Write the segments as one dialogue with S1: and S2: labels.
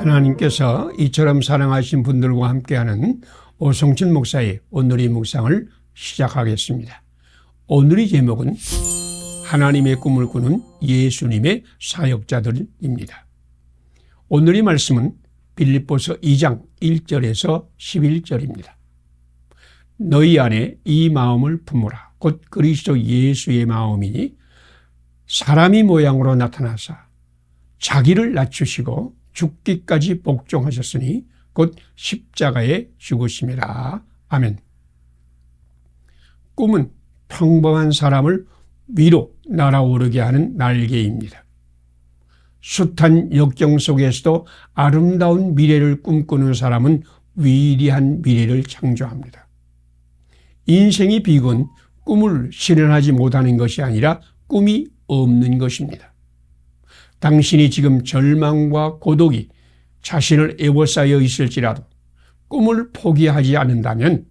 S1: 하나님께서 이처럼 사랑하신 분들과 함께하는 오성춘 목사의 오늘의 묵상을 시작하겠습니다. 오늘의 제목은 하나님의 꿈을 꾸는 예수님의 사역자들입니다. 오늘의 말씀은 빌립보서 2장 1절에서 11절입니다. 너희 안에 이 마음을 품으라. 곧 그리스도 예수의 마음이니 사람이 모양으로 나타나사 자기를 낮추시고 죽기까지 복종하셨으니 곧 십자가에 죽으심이라. 아멘. 꿈은 평범한 사람을 위로 날아오르게 하는 날개입니다. 숱한 역경 속에서도 아름다운 미래를 꿈꾸는 사람은 위대한 미래를 창조합니다. 인생의 비극은 꿈을 실현하지 못하는 것이 아니라 꿈이 없는 것입니다. 당신이 지금 절망과 고독이 자신을 에워싸여 있을지라도 꿈을 포기하지 않는다면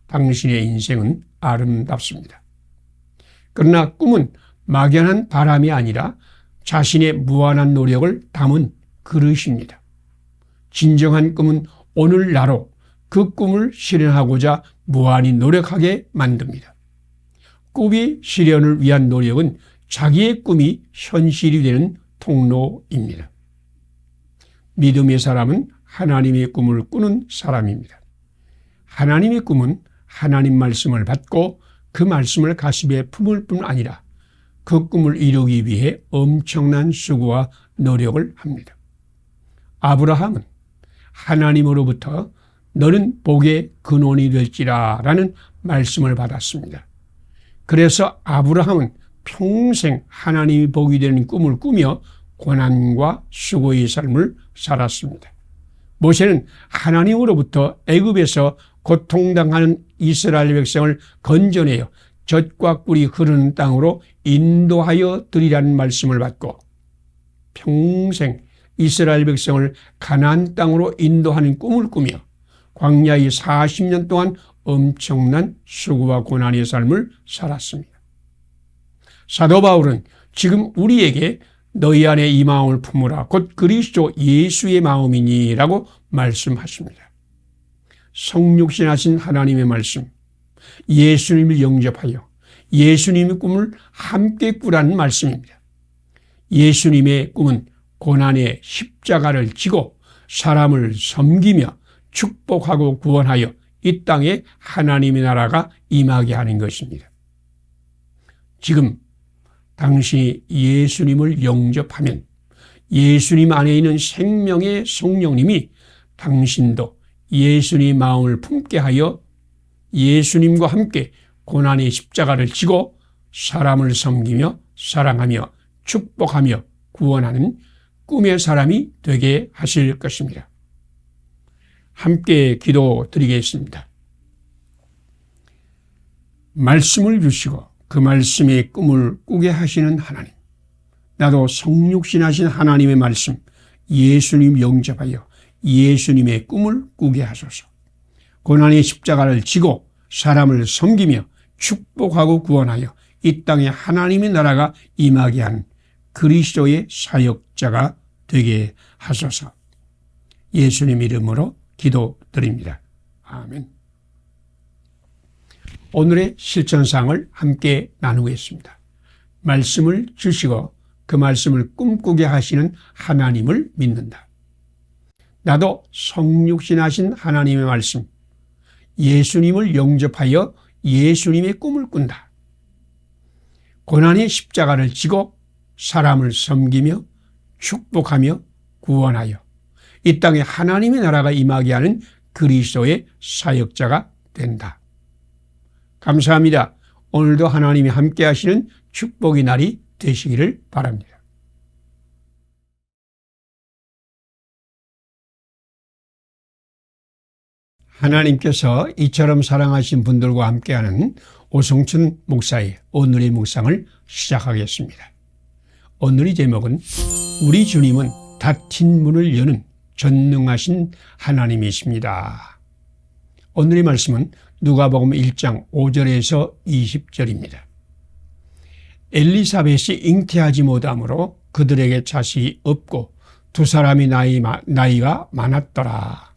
S1: 당신의 인생은 아름답습니다. 그러나 꿈은 막연한 바람이 아니라 자신의 무한한 노력을 담은 그릇입니다. 진정한 꿈은 오늘나로 그 꿈을 실현하고자 무한히 노력하게 만듭니다. 꿈의 실현을 위한 노력은 자기의 꿈이 현실이 되는 통로입니다. 믿음의 사람은 하나님의 꿈을 꾸는 사람입니다. 하나님의 꿈은 하나님 말씀을 받고 그 말씀을 가슴에 품을 뿐 아니라 그 꿈을 이루기 위해 엄청난 수고와 노력을 합니다. 아브라함은 하나님으로부터 너는 복의 근원이 될지라 라는 말씀을 받았습니다. 그래서 아브라함은 평생 하나님이 복이 되는 꿈을 꾸며 고난과 수고의 삶을 살았습니다. 모세는 하나님으로부터 애굽에서 고통당하는 이스라엘 백성을 건져내어 젖과 꿀이 흐르는 땅으로 인도하여 드리라는 말씀을 받고 평생 이스라엘 백성을 가나안 땅으로 인도하는 꿈을 꾸며 광야의 40년 동안 엄청난 수고와 고난의 삶을 살았습니다. 사도 바울은 지금 우리에게 너희 안에 이 마음을 품으라. 곧 그리스도 예수의 마음이니 라고 말씀하십니다. 성육신하신 하나님의 말씀, 예수님을 영접하여 예수님의 꿈을 함께 꾸라는 말씀입니다. 예수님의 꿈은 고난의 십자가를 지고 사람을 섬기며 축복하고 구원하여 이 땅에 하나님의 나라가 임하게 하는 것입니다. 지금 당신이 예수님을 영접하면 예수님 안에 있는 생명의 성령님이 당신도 예수님 마음을 품게 하여 예수님과 함께 고난의 십자가를 지고 사람을 섬기며 사랑하며 축복하며 구원하는 꿈의 사람이 되게 하실 것입니다. 함께 기도드리겠습니다. 말씀을 주시고 그 말씀의 꿈을 꾸게 하시는 하나님, 나도 성육신하신 하나님의 말씀 예수님 영접하여 예수님의 꿈을 꾸게 하소서. 고난의 십자가를 지고 사람을 섬기며 축복하고 구원하여 이 땅에 하나님의 나라가 임하게 한 그리스도의 사역자가 되게 하소서. 예수님 이름으로 기도드립니다. 아멘. 오늘의 실천사항을 함께 나누겠습니다. 말씀을 주시고 그 말씀을 꿈꾸게 하시는 하나님을 믿는다. 나도 성육신하신 하나님의 말씀, 예수님을 영접하여 예수님의 꿈을 꾼다. 고난의 십자가를 지고 사람을 섬기며 축복하며 구원하여 이 땅에 하나님의 나라가 임하게 하는 그리스도의 사역자가 된다. 감사합니다. 오늘도 하나님이 함께 하시는 축복의 날이 되시기를 바랍니다. 하나님께서 이처럼 사랑하신 분들과 함께하는 오성춘 목사의 오늘의 묵상을 시작하겠습니다. 오늘의 제목은 우리 주님은 닫힌 문을 여는 전능하신 하나님이십니다. 오늘의 말씀은 누가복음 1장 5절에서 20절입니다. 엘리사벳이 잉태하지 못함으로 그들에게 자식이 없고 두 사람이 나이가 많았더라.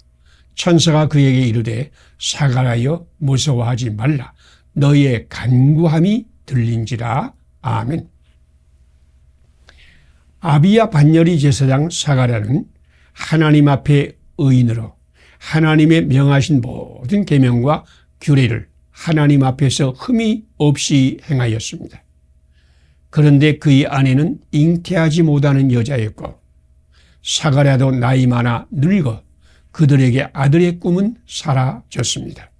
S1: 천사가 그에게 이르되 사가라여 무서워하지 말라. 너희의 간구함이 들린지라. 아멘. 아비야 반열이 제사장 사가랴는 하나님 앞에 의인으로 하나님의 명하신 모든 계명과 규례를 하나님 앞에서 흠이 없이 행하였습니다. 그런데 그의 아내는 잉태하지 못하는 여자였고 사가랴도 나이 많아 늙어 그들에게 아들의 꿈은 사라졌습니다.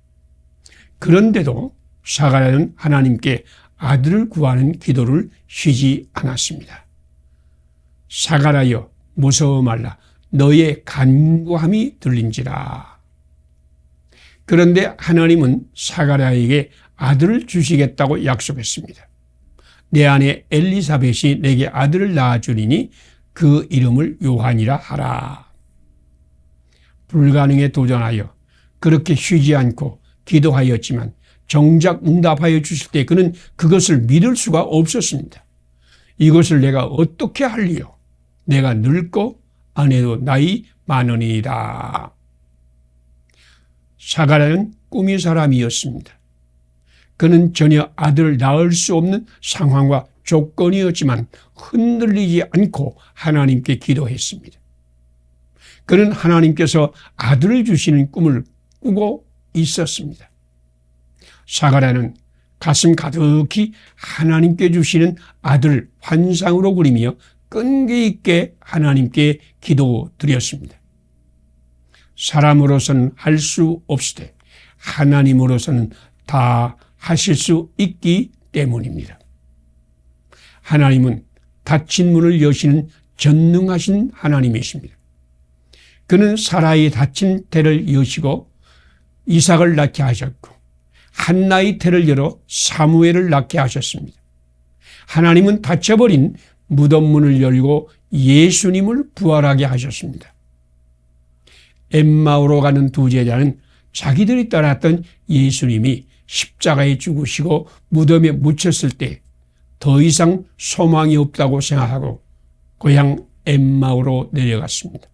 S1: 그런데도 사가랴는 하나님께 아들을 구하는 기도를 쉬지 않았습니다. 사가랴여 무서워 말라. 너의 간구함이 들린지라. 그런데 하나님은 사가랴에게 아들을 주시겠다고 약속했습니다. 내 아내 엘리사벳이 내게 아들을 낳아주리니 그 이름을 요한이라 하라. 불가능에 도전하여 그렇게 쉬지 않고 기도하였지만 정작 응답하여 주실 때 그는 그것을 믿을 수가 없었습니다. 이것을 내가 어떻게 할리요? 내가 늙고 아내도 나이 많으니이다. 사가랴는 꿈의 사람이었습니다. 그는 전혀 아들을 낳을 수 없는 상황과 조건이었지만 흔들리지 않고 하나님께 기도했습니다. 그는 하나님께서 아들을 주시는 꿈을 꾸고 있었습니다. 사가랴는 가슴 가득히 하나님께 주시는 아들을 환상으로 그리며 끈기 있게 하나님께 기도드렸습니다. 사람으로서는 할 수 없으되 하나님으로서는 다 하실 수 있기 때문입니다. 하나님은 닫힌 문을 여시는 전능하신 하나님이십니다. 그는 사라의 닫힌 태를 여시고 이삭을 낳게 하셨고 한나의 태를 열어 사무엘을 낳게 하셨습니다. 하나님은 닫혀버린 무덤 문을 열고 예수님을 부활하게 하셨습니다. 엠마오로 가는 두 제자는 자기들이 따랐던 예수님이 십자가에 죽으시고 무덤에 묻혔을 때 더 이상 소망이 없다고 생각하고 고향 엠마오로 내려갔습니다.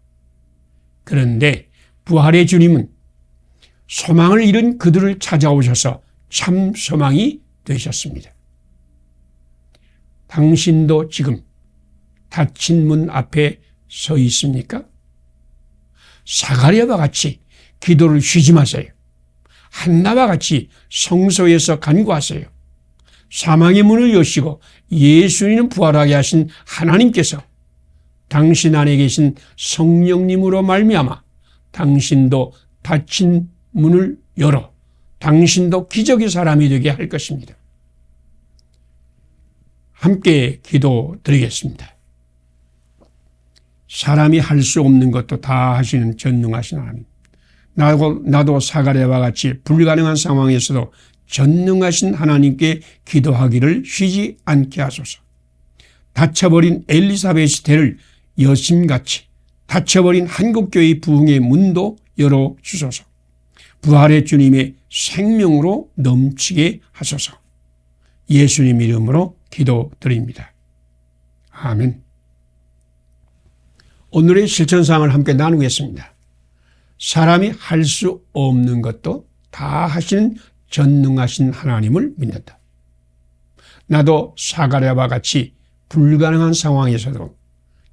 S1: 그런데 부활의 주님은 소망을 잃은 그들을 찾아오셔서 참 소망이 되셨습니다. 당신도 지금 닫힌 문 앞에 서 있습니까? 사가랴와 같이 기도를 쉬지 마세요. 한나와 같이 성소에서 간구하세요. 사망의 문을 여시고 예수님을 부활하게 하신 하나님께서 당신 안에 계신 성령님으로 말미암아 당신도 닫힌 문을 열어 당신도 기적의 사람이 되게 할 것입니다. 함께 기도드리겠습니다. 사람이 할 수 없는 것도 다 하시는 전능하신 하나님. 나도 사가랴와 같이 불가능한 상황에서도 전능하신 하나님께 기도하기를 쉬지 않게 하소서. 닫혀버린 엘리사벳의 태를 여심같이 닫혀버린 한국교회의 부흥의 문도 열어주소서. 부활의 주님의 생명으로 넘치게 하소서. 예수님 이름으로 기도드립니다. 아멘. 오늘의 실천사항을 함께 나누겠습니다. 사람이 할 수 없는 것도 다 하시는 전능하신 하나님을 믿는다. 나도 사가랴와 같이 불가능한 상황에서도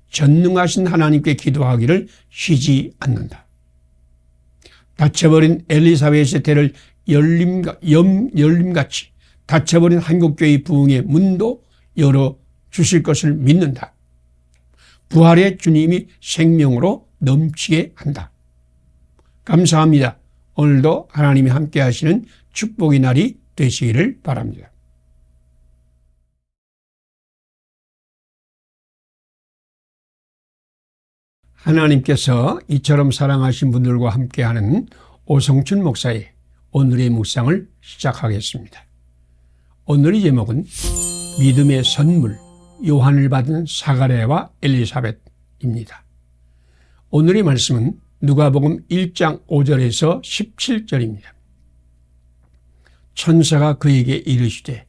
S1: 전능하신 하나님께 기도하기를 쉬지 않는다. 닫혀버린 엘리사벳의 태를 열림같이 닫혀버린 한국교회의 부흥의 문도 열어주실 것을 믿는다. 부활의 주님이 생명으로 넘치게 한다. 감사합니다. 오늘도 하나님이 함께 하시는 축복의 날이 되시기를 바랍니다. 하나님께서 이처럼 사랑하신 분들과 함께하는 오성춘 목사의 오늘의 묵상을 시작하겠습니다. 오늘의 제목은 믿음의 선물, 요한을 받은 사가랴와 엘리사벳입니다. 오늘의 말씀은 누가복음 1장 5절에서 17절입니다. 천사가 그에게 이르시되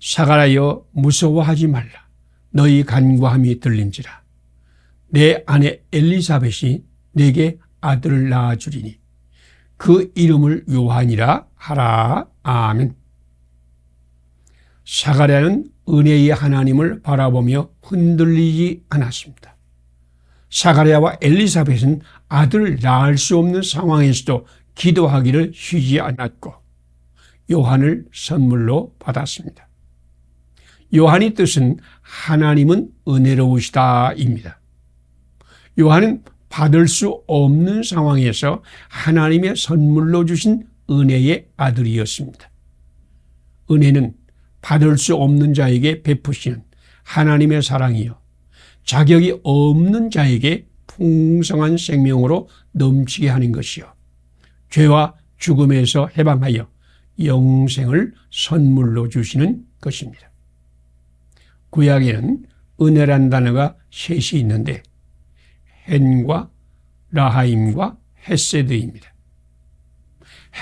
S1: 사가랴여 무서워하지 말라. 너희 간구함이 들린지라. 내 아내 엘리사벳이 내게 아들을 낳아주리니 그 이름을 요한이라 하라. 아멘. 사가랴는 은혜의 하나님을 바라보며 흔들리지 않았습니다. 사가랴와 엘리사벳은 아들을 낳을 수 없는 상황에서도 기도하기를 쉬지 않았고 요한을 선물로 받았습니다. 요한의 뜻은 하나님은 은혜로우시다입니다. 요한은 받을 수 없는 상황에서 하나님의 선물로 주신 은혜의 아들이었습니다. 은혜는 받을 수 없는 자에게 베푸시는 하나님의 사랑이요 자격이 없는 자에게 풍성한 생명으로 넘치게 하는 것이요 죄와 죽음에서 해방하여 영생을 선물로 주시는 것입니다. 구약에는 은혜란 단어가 셋이 있는데 헨과 라하임과 헤세드입니다.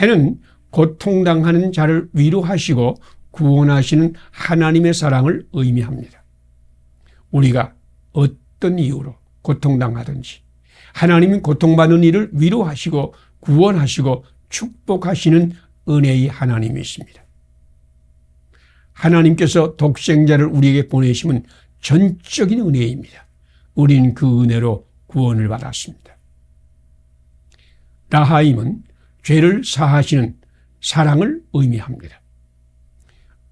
S1: 헨은 고통당하는 자를 위로하시고 구원하시는 하나님의 사랑을 의미합니다. 우리가 어떤 이유로 고통당하든지 하나님은 고통받는 이를 위로하시고 구원하시고 축복하시는 은혜의 하나님이십니다. 하나님께서 독생자를 우리에게 보내심은 전적인 은혜입니다. 우리는 그 은혜로 구원을 받았습니다. 라하임은 죄를 사하시는 사랑을 의미합니다.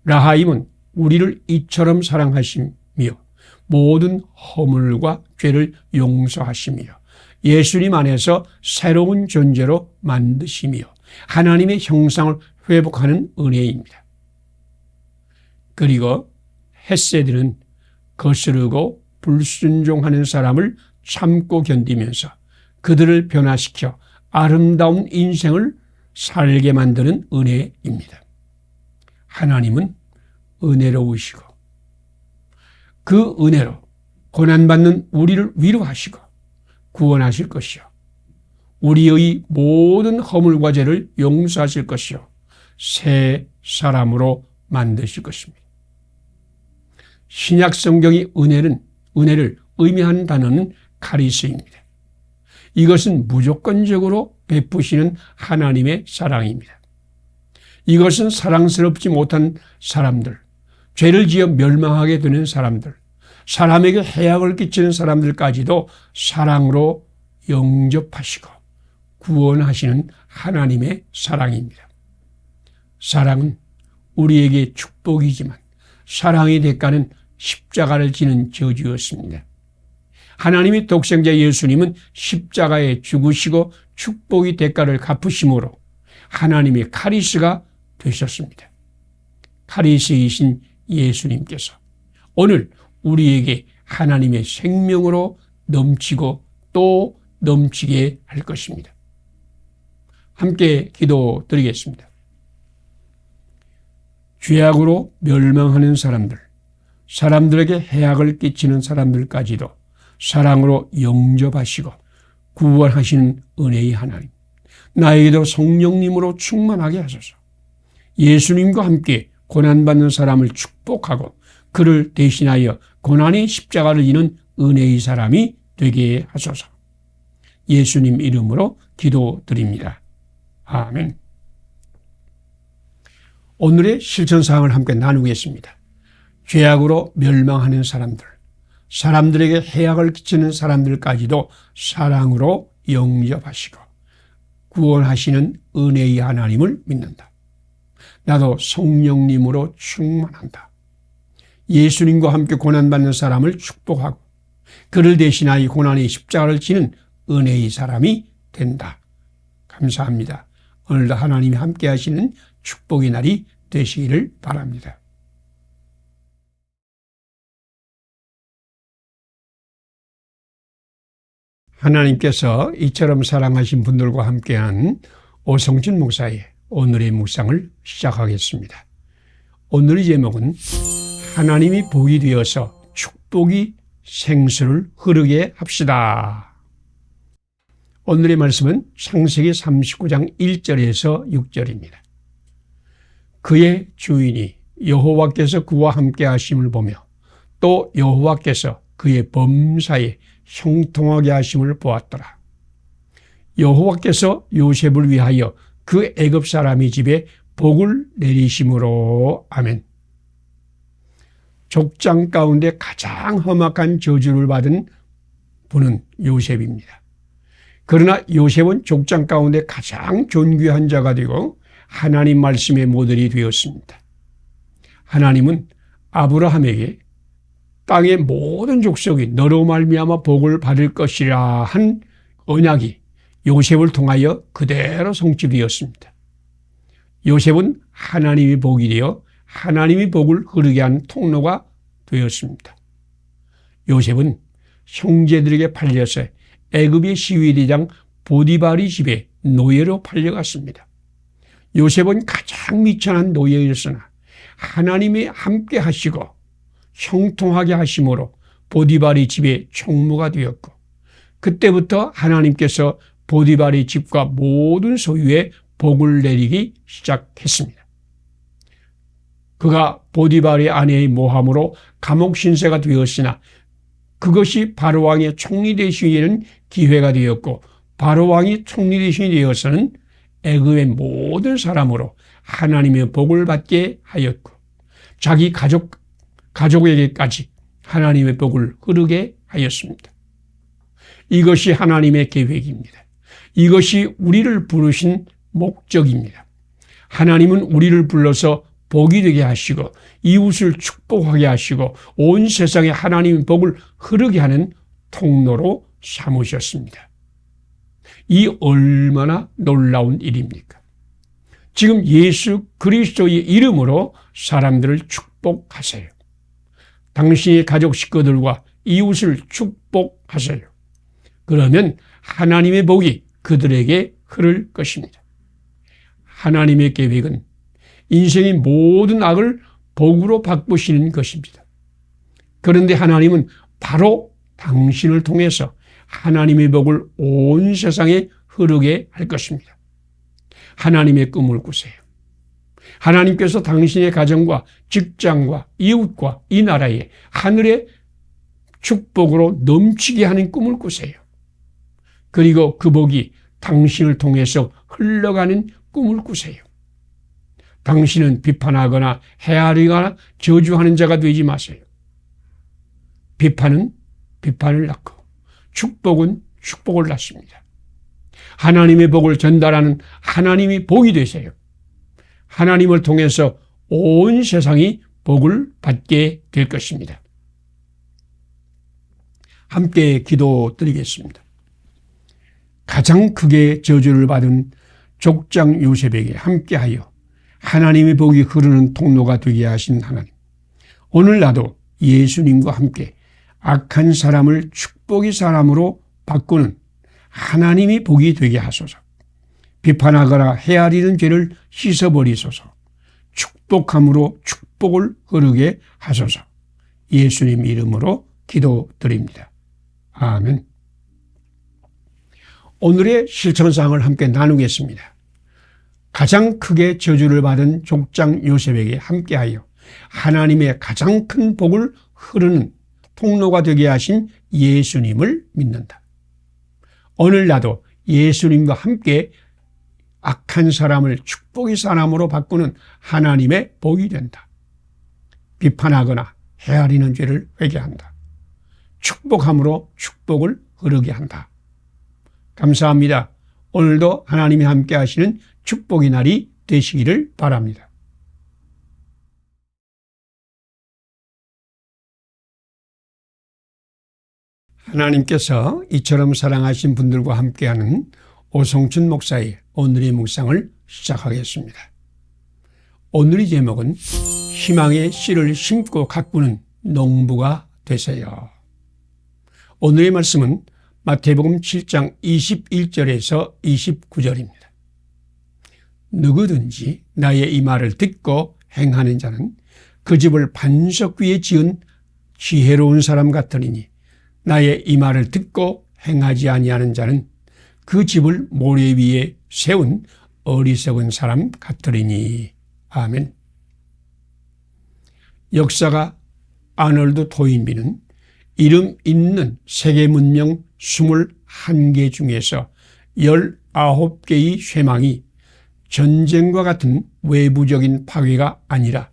S1: 라하임은 우리를 이처럼 사랑하시며 모든 허물과 죄를 용서하시며 예수님 안에서 새로운 존재로 만드시며 하나님의 형상을 회복하는 은혜입니다. 그리고 헤세드는 거스르고 불순종하는 사람을 참고 견디면서 그들을 변화시켜 아름다운 인생을 살게 만드는 은혜입니다. 하나님은 은혜로우시고 그 은혜로 고난받는 우리를 위로하시고 구원하실 것이요 우리의 모든 허물과 죄를 용서하실 것이요 새 사람으로 만드실 것입니다. 신약 성경의 은혜를 의미하는 단어는 카리스입니다. 이것은 무조건적으로 베푸시는 하나님의 사랑입니다. 이것은 사랑스럽지 못한 사람들, 죄를 지어 멸망하게 되는 사람들, 사람에게 해악을 끼치는 사람들까지도 사랑으로 영접하시고 구원하시는 하나님의 사랑입니다. 사랑은 우리에게 축복이지만 사랑의 대가는 십자가를 지는 저주였습니다. 하나님의 독생자 예수님은 십자가에 죽으시고 축복의 대가를 갚으심으로 하나님의 카리스가 되셨습니다. 카리스이신 예수님께서 오늘 우리에게 하나님의 생명으로 넘치고 또 넘치게 할 것입니다. 함께 기도드리겠습니다. 죄악으로 멸망하는 사람들, 사람들에게 해악을 끼치는 사람들까지도 사랑으로 영접하시고 구원하시는 은혜의 하나님, 나에게도 성령님으로 충만하게 하소서. 예수님과 함께 고난받는 사람을 축복하고 그를 대신하여 고난의 십자가를 지는 은혜의 사람이 되게 하소서. 예수님 이름으로 기도드립니다. 아멘. 오늘의 실천사항을 함께 나누겠습니다. 죄악으로 멸망하는 사람들, 사람들에게 해악을 끼치는 사람들까지도 사랑으로 영접하시고 구원하시는 은혜의 하나님을 믿는다. 나도 성령님으로 충만한다. 예수님과 함께 고난받는 사람을 축복하고 그를 대신하여 고난의 십자가를 지는 은혜의 사람이 된다. 감사합니다. 오늘도 하나님이 함께 하시는 축복의 날이 되시기를 바랍니다. 하나님께서 이처럼 사랑하신 분들과 함께한 오성진 목사의 오늘의 묵상을 시작하겠습니다. 오늘의 제목은 하나님이 복이 되어서 축복이 생수를 흐르게 합시다. 오늘의 말씀은 창세기 39장 1절에서 6절입니다. 그의 주인이 여호와께서 그와 함께 하심을 보며 또 여호와께서 그의 범사에 형통하게 하심을 보았더라. 여호와께서 요셉을 위하여 그 애굽 사람의 집에 복을 내리심으로. 아멘. 족장 가운데 가장 험악한 저주를 받은 분은 요셉입니다. 그러나 요셉은 족장 가운데 가장 존귀한 자가 되고 하나님 말씀의 모델이 되었습니다. 하나님은 아브라함에게 땅의 모든 족속이 너로 말미암아 복을 받을 것이라 한 언약이 요셉을 통하여 그대로 성취되었습니다. 요셉은 하나님의 복이 되어 하나님의 복을 흐르게 한 통로가 되었습니다. 요셉은 형제들에게 팔려서 애굽의 시위대장 보디발의 집에 노예로 팔려갔습니다. 요셉은 가장 미천한 노예였으나 하나님이 함께 하시고 형통하게 하심으로 보디발의 집에 총무가 되었고, 그때부터 하나님께서 보디발의 집과 모든 소유에 복을 내리기 시작했습니다. 그가 보디발의 아내의 모함으로 감옥 신세가 되었으나 그것이 바로왕의 총리 되시기에는 기회가 되었고, 바로왕이 총리 대신이 되어서는 애굽의 모든 사람으로 하나님의 복을 받게 하였고, 자기 가족에게까지 하나님의 복을 흐르게 하였습니다. 이것이 하나님의 계획입니다. 이것이 우리를 부르신 목적입니다. 하나님은 우리를 불러서 복이 되게 하시고 이웃을 축복하게 하시고 온 세상에 하나님의 복을 흐르게 하는 통로로 삼으셨습니다. 이 얼마나 놀라운 일입니까? 지금 예수 그리스도의 이름으로 사람들을 축복하세요. 당신의 가족 식구들과 이웃을 축복하세요. 그러면 하나님의 복이 그들에게 흐를 것입니다. 하나님의 계획은 인생의 모든 악을 복으로 바꾸시는 것입니다. 그런데 하나님은 바로 당신을 통해서 하나님의 복을 온 세상에 흐르게 할 것입니다. 하나님의 꿈을 꾸세요. 하나님께서 당신의 가정과 직장과 이웃과 이 나라에 하늘의 축복으로 넘치게 하는 꿈을 꾸세요. 그리고 그 복이 당신을 통해서 흘러가는 꿈을 꾸세요. 당신은 비판하거나 헤아리거나 저주하는 자가 되지 마세요. 비판은 비판을 낳고 축복은 축복을 낳습니다. 하나님의 복을 전달하는 하나님이 복이 되세요. 하나님을 통해서 온 세상이 복을 받게 될 것입니다. 함께 기도드리겠습니다. 가장 크게 저주를 받은 족장 요셉에게 함께하여 하나님의 복이 흐르는 통로가 되게 하신 하나님, 오늘 나도 예수님과 함께 악한 사람을 축복의 사람으로 바꾸는 하나님이 복이 되게 하소서. 비판하거나 헤아리는 죄를 씻어버리소서. 축복함으로 축복을 흐르게 하소서. 예수님 이름으로 기도드립니다. 아멘. 오늘의 실천사항을 함께 나누겠습니다. 가장 크게 저주를 받은 족장 요셉에게 함께하여 하나님의 가장 큰 복을 흐르는 통로가 되게 하신 예수님을 믿는다. 오늘 나도 예수님과 함께 악한 사람을 축복의 사람으로 바꾸는 하나님의 복이 된다. 비판하거나 헤아리는 죄를 회개한다. 축복함으로 축복을 흐르게 한다. 감사합니다. 오늘도 하나님이 함께 하시는 축복의 날이 되시기를 바랍니다. 하나님께서 이처럼 사랑하신 분들과 함께하는 오성춘 목사의 오늘의 묵상을 시작하겠습니다. 오늘의 제목은 희망의 씨를 심고 가꾸는 농부가 되세요. 오늘의 말씀은 마태복음 7장 21절에서 29절입니다. 누구든지 나의 이 말을 듣고 행하는 자는 그 집을 반석 위에 지은 지혜로운 사람 같으리니 나의 이 말을 듣고 행하지 아니하는 자는 그 집을 모래 위에 세운 어리석은 사람 같으리니. 아멘. 역사가 아놀드 토인비는 이름 있는 세계 문명 21개 중에서 19개의 쇠망이 전쟁과 같은 외부적인 파괴가 아니라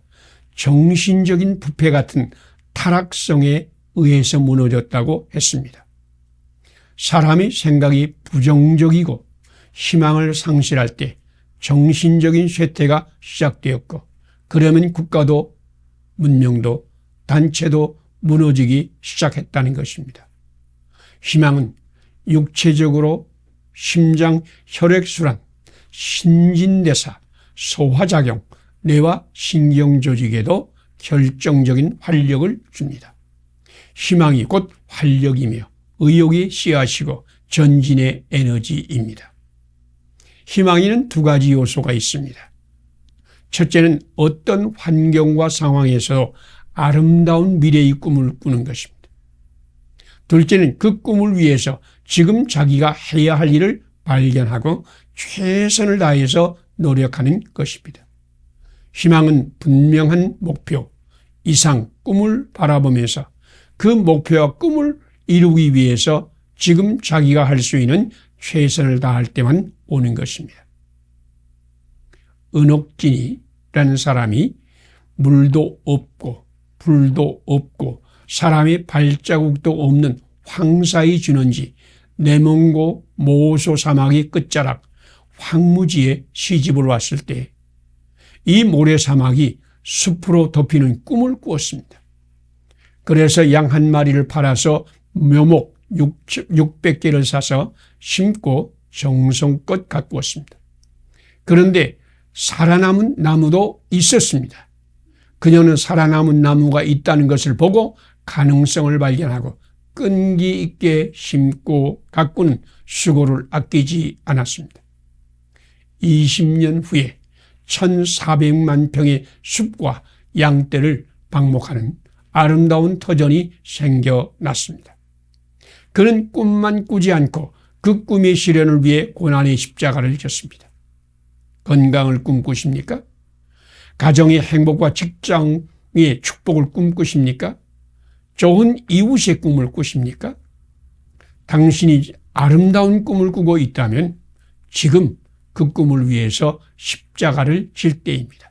S1: 정신적인 부패 같은 타락성에 의해서 무너졌다고 했습니다. 사람의 생각이 부정적이고 희망을 상실할 때 정신적인 쇠퇴가 시작되었고, 그러면 국가도 문명도 단체도 무너지기 시작했다는 것입니다. 희망은 육체적으로 심장 혈액순환, 신진대사, 소화작용, 뇌와 신경조직에도 결정적인 활력을 줍니다. 희망이 곧 활력이며 의욕의 씨앗이고 전진의 에너지입니다. 희망에는 두 가지 요소가 있습니다. 첫째는 어떤 환경과 상황에서 아름다운 미래의 꿈을 꾸는 것입니다. 둘째는 그 꿈을 위해서 지금 자기가 해야 할 일을 발견하고 최선을 다해서 노력하는 것입니다. 희망은 분명한 목표, 이상, 꿈을 바라보면서 그 목표와 꿈을 이루기 위해서 지금 자기가 할 수 있는 최선을 다할 때만 오는 것입니다. 은옥진이라는 사람이 물도 없고 불도 없고 사람의 발자국도 없는 황사의 진원지 네몽고 모소 사막의 끝자락 황무지에 시집을 왔을 때 이 모래사막이 숲으로 덮이는 꿈을 꾸었습니다. 그래서 양 한 마리를 팔아서 묘목 600개를 사서 심고 정성껏 가꾸었습니다. 그런데 살아남은 나무도 있었습니다. 그녀는 살아남은 나무가 있다는 것을 보고 가능성을 발견하고 끈기 있게 심고 가꾸는 수고를 아끼지 않았습니다. 20년 후에 1,400만 평의 숲과 양떼를 방목하는 아름다운 터전이 생겨났습니다. 그는 꿈만 꾸지 않고 그 꿈의 실현을 위해 고난의 십자가를 졌습니다. 건강을 꿈꾸십니까? 가정의 행복과 직장의 축복을 꿈꾸십니까? 좋은 이웃의 꿈을 꾸십니까? 당신이 아름다운 꿈을 꾸고 있다면 지금 그 꿈을 위해서 십자가를 질 때입니다.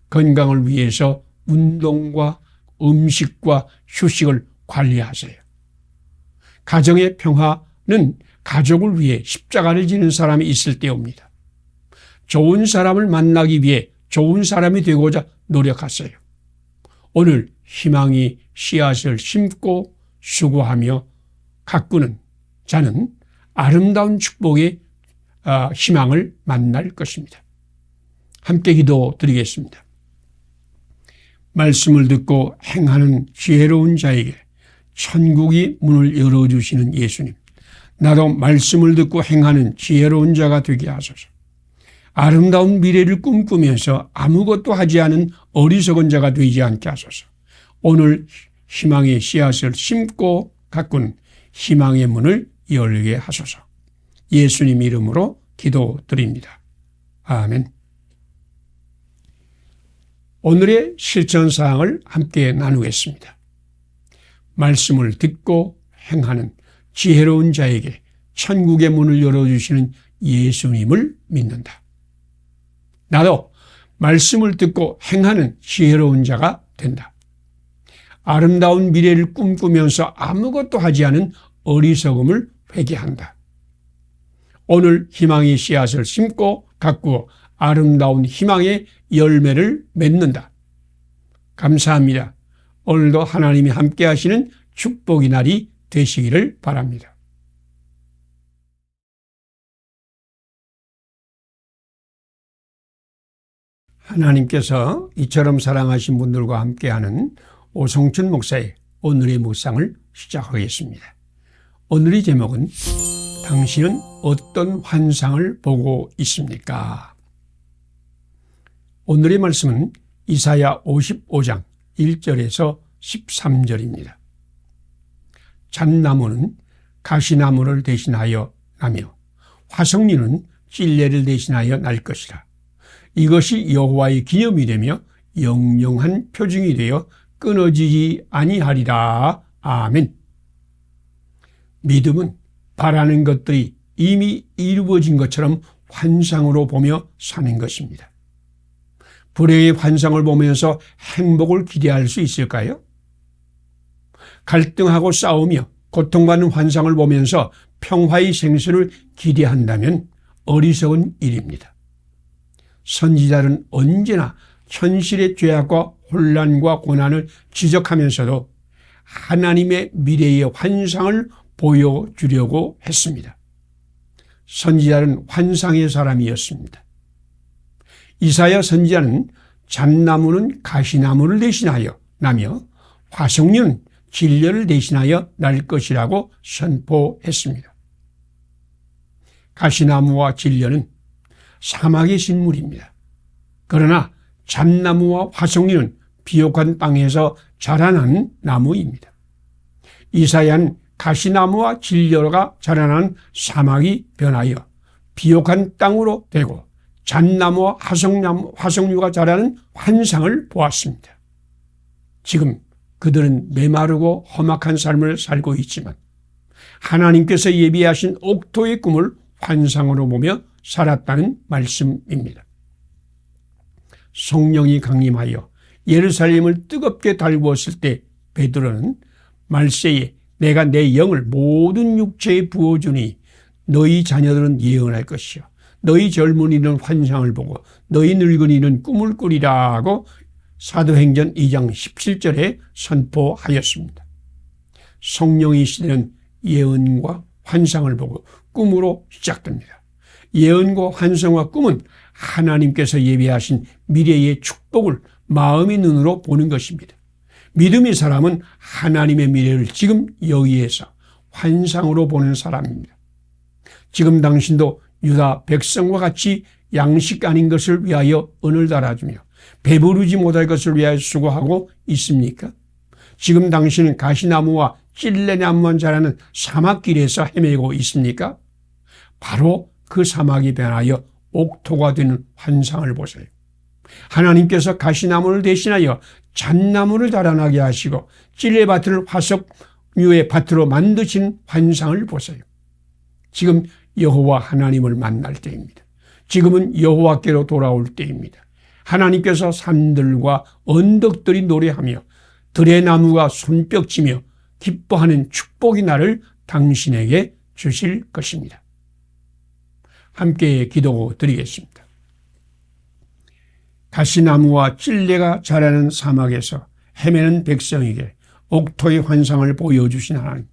S1: 건강을 위해서 운동과 음식과 휴식을 관리하세요. 가정의 평화는 가족을 위해 십자가를 지는 사람이 있을 때입니다. 좋은 사람을 만나기 위해 좋은 사람이 되고자 노력하세요. 오늘 희망이 씨앗을 심고 수고하며 가꾸는 자는 아름다운 축복의 희망을 만날 것입니다. 함께 기도드리겠습니다. 말씀을 듣고 행하는 지혜로운 자에게 천국이 문을 열어주시는 예수님, 나도 말씀을 듣고 행하는 지혜로운 자가 되게 하소서. 아름다운 미래를 꿈꾸면서 아무것도 하지 않은 어리석은 자가 되지 않게 하소서. 오늘 희망의 씨앗을 심고 가꾸는 희망의 문을 열게 하소서. 예수님 이름으로 기도드립니다. 아멘. 오늘의 실천사항을 함께 나누겠습니다. 말씀을 듣고 행하는 지혜로운 자에게 천국의 문을 열어주시는 예수님을 믿는다. 나도 말씀을 듣고 행하는 지혜로운 자가 된다. 아름다운 미래를 꿈꾸면서 아무것도 하지 않은 어리석음을 회개한다. 오늘 희망의 씨앗을 심고 가꾸어 아름다운 희망의 열매를 맺는다. 감사합니다. 오늘도 하나님이 함께 하시는 축복의 날이 되시기를 바랍니다. 하나님께서 이처럼 사랑하신 분들과 함께하는 오성춘 목사의 오늘의 묵상을 시작하겠습니다. 오늘의 제목은 당신은 어떤 환상을 보고 있습니까? 오늘의 말씀은 이사야 55장 1절에서 13절입니다. 잣나무는 가시나무를 대신하여 나며 화석류는 찔레를 대신하여 날 것이라. 이것이 여호와의 기념이 되며 영영한 표징이 되어 끊어지지 아니하리라 아멘. 믿음은 바라는 것들이 이미 이루어진 것처럼 환상으로 보며 사는 것입니다. 불행의 환상을 보면서 행복을 기대할 수 있을까요? 갈등하고 싸우며 고통받는 환상을 보면서 평화의 생수를 기대한다면 어리석은 일입니다. 선지자는 언제나 현실의 죄악과 혼란과 고난을 지적하면서도 하나님의 미래의 환상을 보여주려고 했습니다. 선지자는 환상의 사람이었습니다. 이사야 선지자는 잣나무는 가시나무를 대신하여 나며 화석류는 진려를 대신하여 날 것이라고 선포했습니다. 가시나무와 진려는 사막의 식물입니다. 그러나 잣나무와 화석류는 비옥한 땅에서 자라난 나무입니다. 이사야는 가시나무와 진려가 자라난 사막이 변하여 비옥한 땅으로 되고 잣나무와 화석류가 자라는 환상을 보았습니다. 지금 그들은 메마르고 험악한 삶을 살고 있지만 하나님께서 예비하신 옥토의 꿈을 환상으로 보며 살았다는 말씀입니다. 성령이 강림하여 예루살렘을 뜨겁게 달구었을 때 베드로는 말세에 내가 내 영을 모든 육체에 부어주니 너희 자녀들은 예언할 것이요 너희 젊은이는 환상을 보고 너희 늙은이는 꿈을 꾸리라고 사도행전 2장 17절에 선포하였습니다. 성령의 시대는 예언과 환상을 보고 꿈으로 시작됩니다. 예언과 환상과 꿈은 하나님께서 예비하신 미래의 축복을 마음의 눈으로 보는 것입니다. 믿음의 사람은 하나님의 미래를 지금 여기에서 환상으로 보는 사람입니다. 지금 당신도 유다 백성과 같이 양식 아닌 것을 위하여 은을 달아주며 배부르지 못할 것을 위하여 수고하고 있습니까? 지금 당신은 가시나무와 찔레나무만 자라는 사막길에서 헤매고 있습니까? 바로 그 사막이 변하여 옥토가 되는 환상을 보세요. 하나님께서 가시나무를 대신하여 잣나무를 자라나게 하시고 찔레밭을 화석류의 밭으로 만드신 환상을 보세요. 지금 여호와 하나님을 만날 때입니다. 지금은 여호와께로 돌아올 때입니다. 하나님께서 산들과 언덕들이 노래하며 들의 나무가 손뼉치며 기뻐하는 축복의 날을 당신에게 주실 것입니다. 함께 기도드리겠습니다. 가시나무와 찔레가 자라는 사막에서 헤매는 백성에게 옥토의 환상을 보여주신 하나님,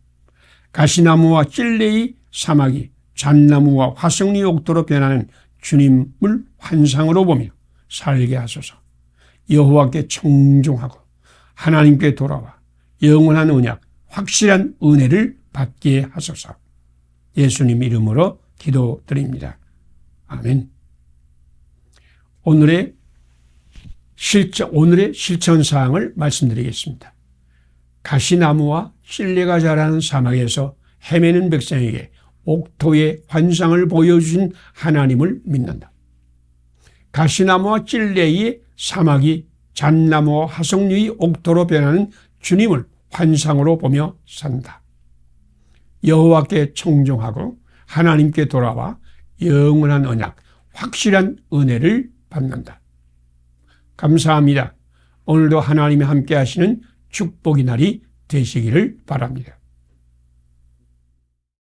S1: 가시나무와 찔레의 사막이 잣나무와 화석류 옥토로 변하는 주님을 환상으로 보며 살게 하소서. 여호와께 청종하고 하나님께 돌아와 영원한 언약, 확실한 은혜를 받게 하소서. 예수님 이름으로 기도드립니다. 아멘. 오늘의 실천 사항을 말씀드리겠습니다. 가시나무와 찔레가 자라는 사막에서 헤매는 백성에게 옥토의 환상을 보여주신 하나님을 믿는다. 가시나무와 찔레의 사막이 잣나무와 화석류의 옥토로 변하는 주님을 환상으로 보며 산다. 여호와께 청종하고 하나님께 돌아와 영원한 언약, 확실한 은혜를 받는다. 감사합니다. 오늘도 하나님이 함께 하시는 축복의 날이 되시기를 바랍니다.